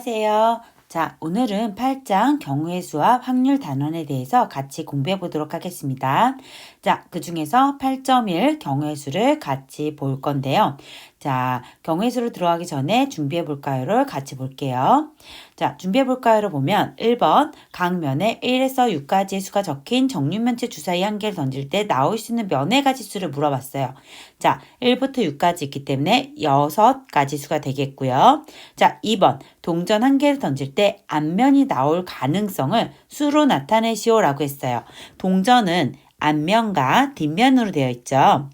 안녕하세요. 자, 오늘은 8장 경우의 수와 확률 단원에 대해서 같이 공부해 보도록 하겠습니다. 자, 그 중에서 8.1 경우의 수를 같이 볼 건데요. 자, 경우의 수로 들어가기 전에 준비해 볼까요를 같이 볼게요. 자, 준비해 볼까요를 보면 1번 각 면에 1에서 6까지의 수가 적힌 정육면체 주사위 한 개를 던질 때 나올 수 있는 면의 가지수를 물어봤어요. 자, 1부터 6까지 있기 때문에 6가지 수가 되겠고요. 자, 2번 동전 한 개를 던질 때 앞면이 나올 가능성을 수로 나타내시오 라고 했어요. 동전은 앞면과 뒷면으로 되어 있죠.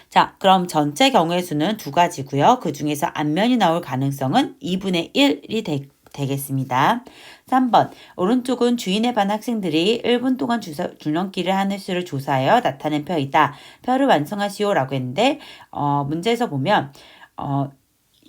자, 그럼 전체 경우의 수는 두 가지고요. 그 중에서 앞면이 나올 가능성은 2분의 1이 되겠습니다. 3번 오른쪽은 주인에 반 학생들이 1분 동안 줄넘기를 하는 수를 조사하여 나타낸 표이다. 표를 완성하시오 라고 했는데 문제에서 보면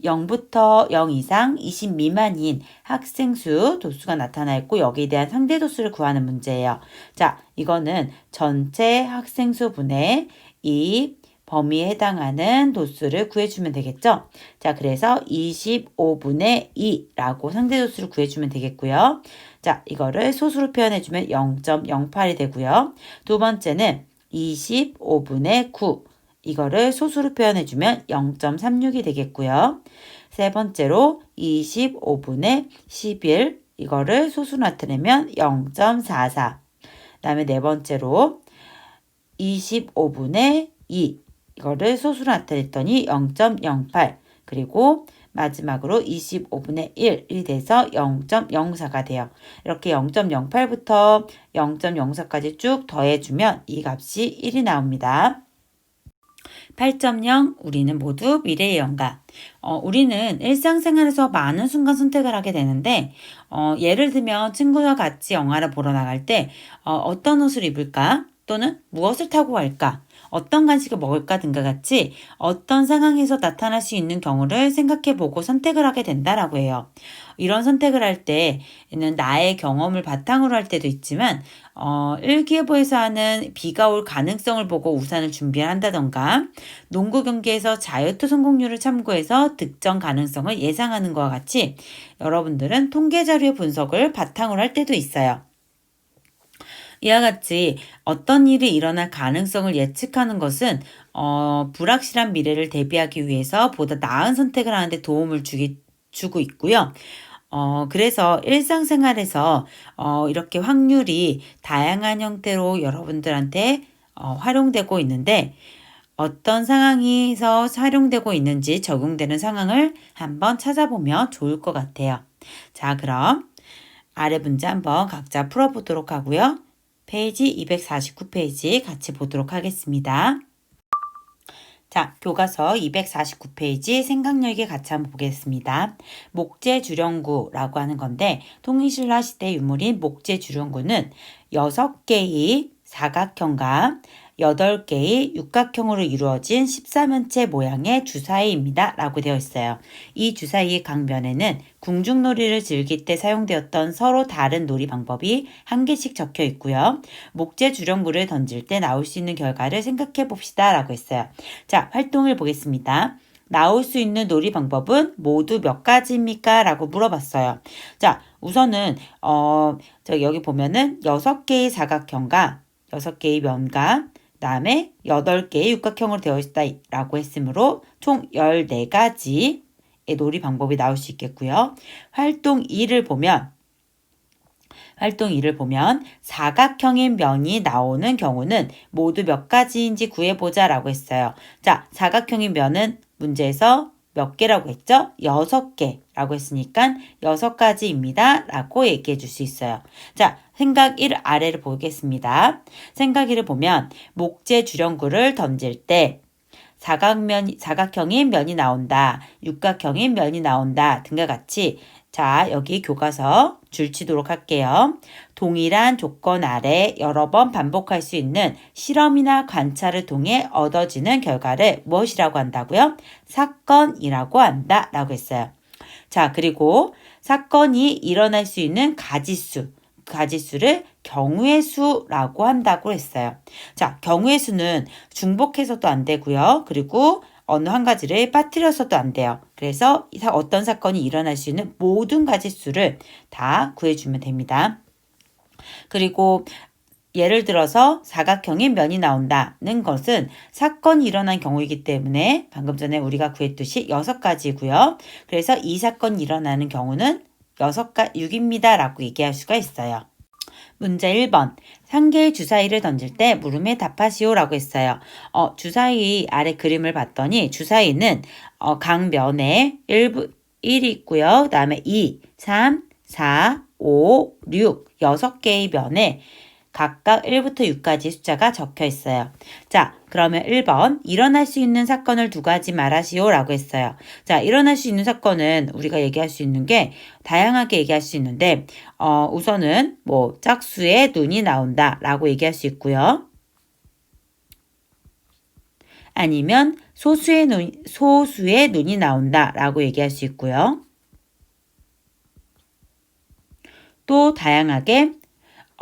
0부터 0 이상 20 미만인 학생 수 도수가 나타나 있고 여기에 대한 상대 도수를 구하는 문제예요. 자, 이거는 전체 학생 수 분의 이 범위에 해당하는 도수를 구해주면 되겠죠? 자, 그래서 25분의 2라고 상대 도수를 구해주면 되겠고요. 자, 이거를 소수로 표현해주면 0.08이 되고요. 두 번째는 25분의 9. 이거를 소수로 표현해주면 0.36이 되겠고요. 세 번째로 25분의 11. 이거를 소수로 나타내면 0.44. 그 다음에 네 번째로 25분의 2. 이거를 소수로 나타냈더니 0.08. 그리고 마지막으로 25분의 1이 돼서 0.04가 돼요. 이렇게 0.08부터 0.04까지 쭉 더해주면 이 값이 1이 나옵니다. 8.0 우리는 모두 미래의 영감. 우리는 일상생활에서 많은 순간 선택을 하게 되는데 예를 들면 친구와 같이 영화를 보러 나갈 때 어떤 옷을 입을까? 또는 무엇을 타고 갈까? 어떤 간식을 먹을까 등과 같이 어떤 상황에서 나타날 수 있는 경우를 생각해보고 선택을 하게 된다라고 해요. 이런 선택을 할 때는 나의 경험을 바탕으로 할 때도 있지만 일기예보에서 하는 비가 올 가능성을 보고 우산을 준비한다던가 농구 경기에서 자유투 성공률을 참고해서 득점 가능성을 예상하는 것과 같이 여러분들은 통계 자료의 분석을 바탕으로 할 때도 있어요. 이와 같이 어떤 일이 일어날 가능성을 예측하는 것은 불확실한 미래를 대비하기 위해서 보다 나은 선택을 하는데 도움을 주고 있고요. 그래서 일상생활에서 이렇게 확률이 다양한 형태로 여러분들한테 활용되고 있는데 어떤 상황에서 활용되고 있는지 적용되는 상황을 한번 찾아보면 좋을 것 같아요. 자, 그럼 아래 문제 한번 각자 풀어보도록 하고요. 페이지 249페이지 같이 보도록 하겠습니다. 자, 교과서 249페이지 생각력에 같이 한번 보겠습니다. 목재주령구라고 하는 건데 통일신라 시대 유물인 목재주령구는 6개의 사각형과 8개의 육각형으로 이루어진 14면체 모양의 주사위입니다. 라고 되어 있어요. 이 주사위의 각 면에는 궁중놀이를 즐길 때 사용되었던 서로 다른 놀이 방법이 한 개씩 적혀 있고요. 목재 주령구를 던질 때 나올 수 있는 결과를 생각해 봅시다. 라고 했어요. 자, 활동을 보겠습니다. 나올 수 있는 놀이 방법은 모두 몇 가지입니까? 라고 물어봤어요. 자, 우선은 여기 보면은 6개의 사각형과 6개의 면과 그 다음에 8개의 육각형으로 되어 있다라고 했으므로 총 14가지의 놀이 방법이 나올 수 있겠고요. 활동 2를 보면 사각형인 면이 나오는 경우는 모두 몇 가지인지 구해보자 라고 했어요. 자, 사각형인 면은 문제에서 몇 개라고 했죠? 6개라고 했으니까 6가지입니다. 라고 얘기해 줄 수 있어요. 자, 생각 1 아래를 보겠습니다. 생각 1을 보면 목재 주령구를 던질 때 사각형인 면이 나온다. 육각형인 면이 나온다. 등과 같이 자, 여기 교과서 줄치도록 할게요. 동일한 조건 아래 여러 번 반복할 수 있는 실험이나 관찰을 통해 얻어지는 결과를 무엇이라고 한다고요? 사건이라고 한다. 라고 했어요. 자, 그리고 사건이 일어날 수 있는 가지수를 경우의 수라고 한다고 했어요. 자, 경우의 수는 중복해서도 안 되고요. 그리고 어느 한 가지를 빠뜨려서도 안 돼요. 그래서 어떤 사건이 일어날 수 있는 모든 가지수를 다 구해주면 됩니다. 그리고 예를 들어서 사각형의 면이 나온다는 것은 사건이 일어난 경우이기 때문에 방금 전에 우리가 구했듯이 6가지고요. 그래서 이 사건이 일어나는 경우는 6입니다 라고 얘기할 수가 있어요. 문제 1번. 한 개의 주사위를 던질 때 물음에 답하시오 라고 했어요. 주사위 아래 그림을 봤더니 주사위는 각 면에 1이 있고요. 그 다음에 2, 3, 4, 5, 6, 6개의 면에 각각 1부터 6까지 숫자가 적혀 있어요. 자, 그러면 1번 일어날 수 있는 사건을 두 가지 말하시오 라고 했어요. 자, 일어날 수 있는 사건은 우리가 얘기할 수 있는 게 다양하게 얘기할 수 있는데 우선은 뭐 짝수의 눈이 나온다 라고 얘기할 수 있고요. 아니면 소수의 눈이 나온다 라고 얘기할 수 있고요. 또 다양하게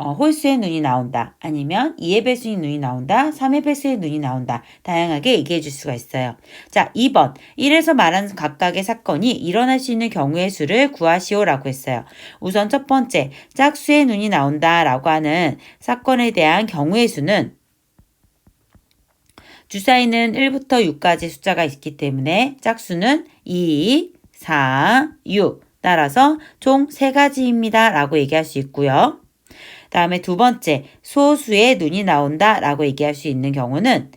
홀수의 눈이 나온다. 아니면 2의 배수의 눈이 나온다. 3의 배수의 눈이 나온다. 다양하게 얘기해 줄 수가 있어요. 자, 2번. 1에서 말하는 각각의 사건이 일어날 수 있는 경우의 수를 구하시오 라고 했어요. 우선 첫 번째, 짝수의 눈이 나온다 라고 하는 사건에 대한 경우의 수는 주사위는 1부터 6까지 숫자가 있기 때문에 짝수는 2, 4, 6 따라서 총 3가지입니다 라고 얘기할 수 있고요. 다음에 두 번째, 소수의 눈이 나온다 라고 얘기할 수 있는 경우는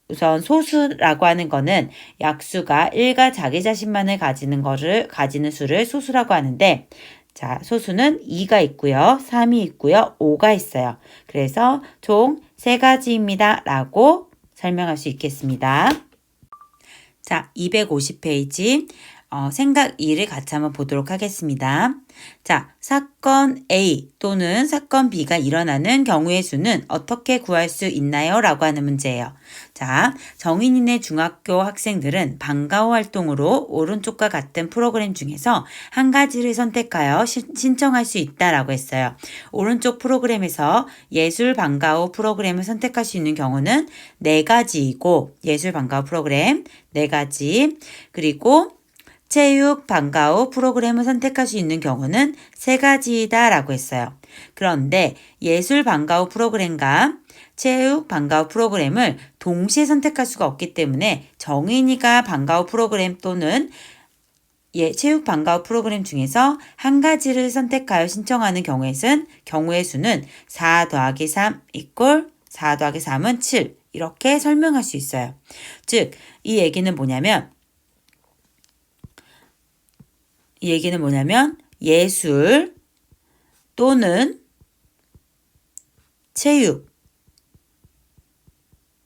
우선 소수라고 하는 거는 약수가 1과 자기 자신만을 가지는 수를 소수라고 하는데 자, 소수는 2가 있고요. 3이 있고요. 5가 있어요. 그래서 총 3가지입니다 라고 설명할 수 있겠습니다. 자, 250페이지 생각 2를 같이 한번 보도록 하겠습니다. 자, 사건 A 또는 사건 B가 일어나는 경우의 수는 어떻게 구할 수 있나요? 라고 하는 문제예요. 자, 정인이네 중학교 학생들은 방과후 활동으로 오른쪽과 같은 프로그램 중에서 한 가지를 선택하여 신청할 수 있다라고 했어요. 오른쪽 프로그램에서 예술 방과후 프로그램을 선택할 수 있는 경우는 4가지이고 예술 방과후 프로그램 4가지 그리고 체육 방과후 프로그램을 선택할 수 있는 경우는 3가지이다 라고 했어요. 그런데 예술 방과후 프로그램과 체육 방과후 프로그램을 동시에 선택할 수가 없기 때문에 정인이가 방과후 프로그램 또는 체육 방과후 프로그램 중에서 한 가지를 선택하여 신청하는 경우의 수는 4 더하기 3 이꼴 4 더하기 3은 7 이렇게 설명할 수 있어요. 즉, 이 얘기는 뭐냐면 예술 또는 체육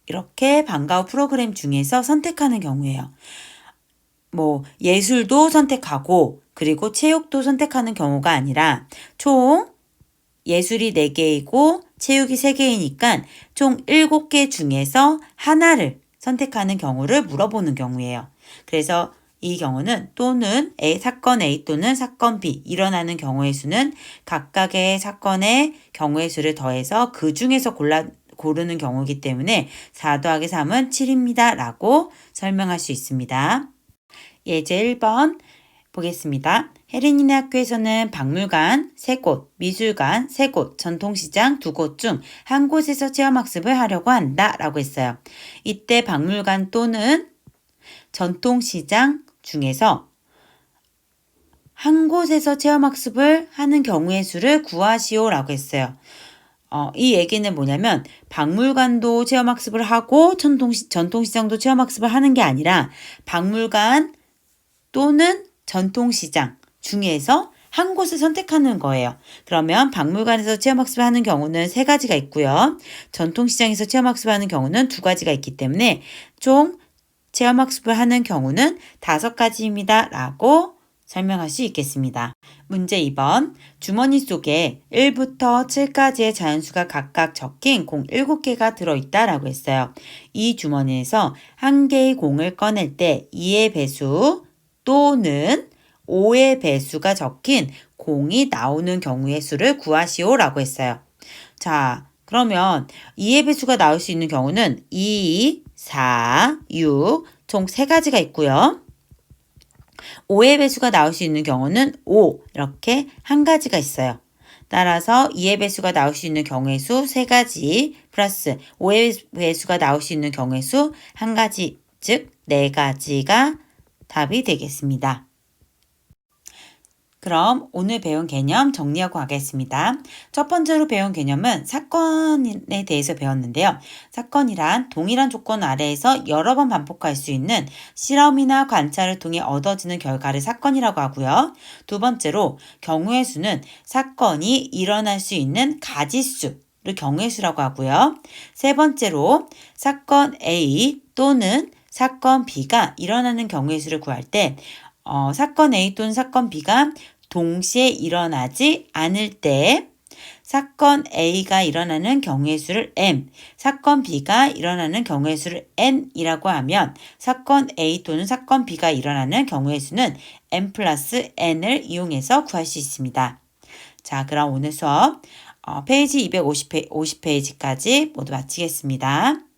이렇게 방과후 프로그램 중에서 선택하는 경우예요. 뭐 예술도 선택하고 그리고 체육도 선택하는 경우가 아니라 총 예술이 4개이고 체육이 3개이니까 총 7개 중에서 하나를 선택하는 경우를 물어보는 경우예요. 그래서 이 경우는 또는 사건 A 또는 사건 B 일어나는 경우의 수는 각각의 사건의 경우의 수를 더해서 그 중에서 고르는 경우이기 때문에 4 더하기 3은 7입니다. 라고 설명할 수 있습니다. 예제 1번 보겠습니다. 혜린이네 학교에서는 박물관 3곳, 미술관 3곳, 전통시장 2곳 중 한 곳에서 체험학습을 하려고 한다 라고 했어요. 이때 박물관 또는 전통시장 중에서 한 곳에서 체험학습을 하는 경우의 수를 구하시오 라고 했어요. 이 얘기는 뭐냐면 박물관도 체험학습을 하고 전통시장도 체험학습을 하는 게 아니라 박물관 또는 전통시장 중에서 한 곳을 선택하는 거예요. 그러면 박물관에서 체험학습을 하는 경우는 3가지가 있고요. 전통시장에서 체험학습을 하는 경우는 2가지가 있기 때문에 총 체험학습을 하는 경우는 5가지입니다. 라고 설명할 수 있겠습니다. 문제 2번. 주머니 속에 1부터 7까지의 자연수가 각각 적힌 공 7개가 들어있다 라고 했어요. 이 주머니에서 한 개의 공을 꺼낼 때 2의 배수 또는 5의 배수가 적힌 공이 나오는 경우의 수를 구하시오 라고 했어요. 자, 그러면 2의 배수가 나올 수 있는 경우는 2, 4, 6, 총 3가지가 있고요. 5의 배수가 나올 수 있는 경우는 5 이렇게 1가지가 있어요. 따라서 2의 배수가 나올 수 있는 경우의 수 3가지 플러스 5의 배수가 나올 수 있는 경우의 수 1가지, 즉 4가지가 답이 되겠습니다. 그럼 오늘 배운 개념 정리하고 가겠습니다. 첫 번째로 배운 개념은 사건에 대해서 배웠는데요. 사건이란 동일한 조건 아래에서 여러 번 반복할 수 있는 실험이나 관찰을 통해 얻어지는 결과를 사건이라고 하고요. 두 번째로 경우의 수는 사건이 일어날 수 있는 가지수를 경우의 수라고 하고요. 세 번째로 사건 A 또는 사건 B가 일어나는 경우의 수를 구할 때 사건 A 또는 사건 B가 동시에 일어나지 않을 때 사건 A가 일어나는 경우의 수를 M, 사건 B가 일어나는 경우의 수를 N이라고 하면 사건 A 또는 사건 B가 일어나는 경우의 수는 M 플러스 N을 이용해서 구할 수 있습니다. 자, 그럼 오늘 수업 페이지 250페이지까지 모두 마치겠습니다.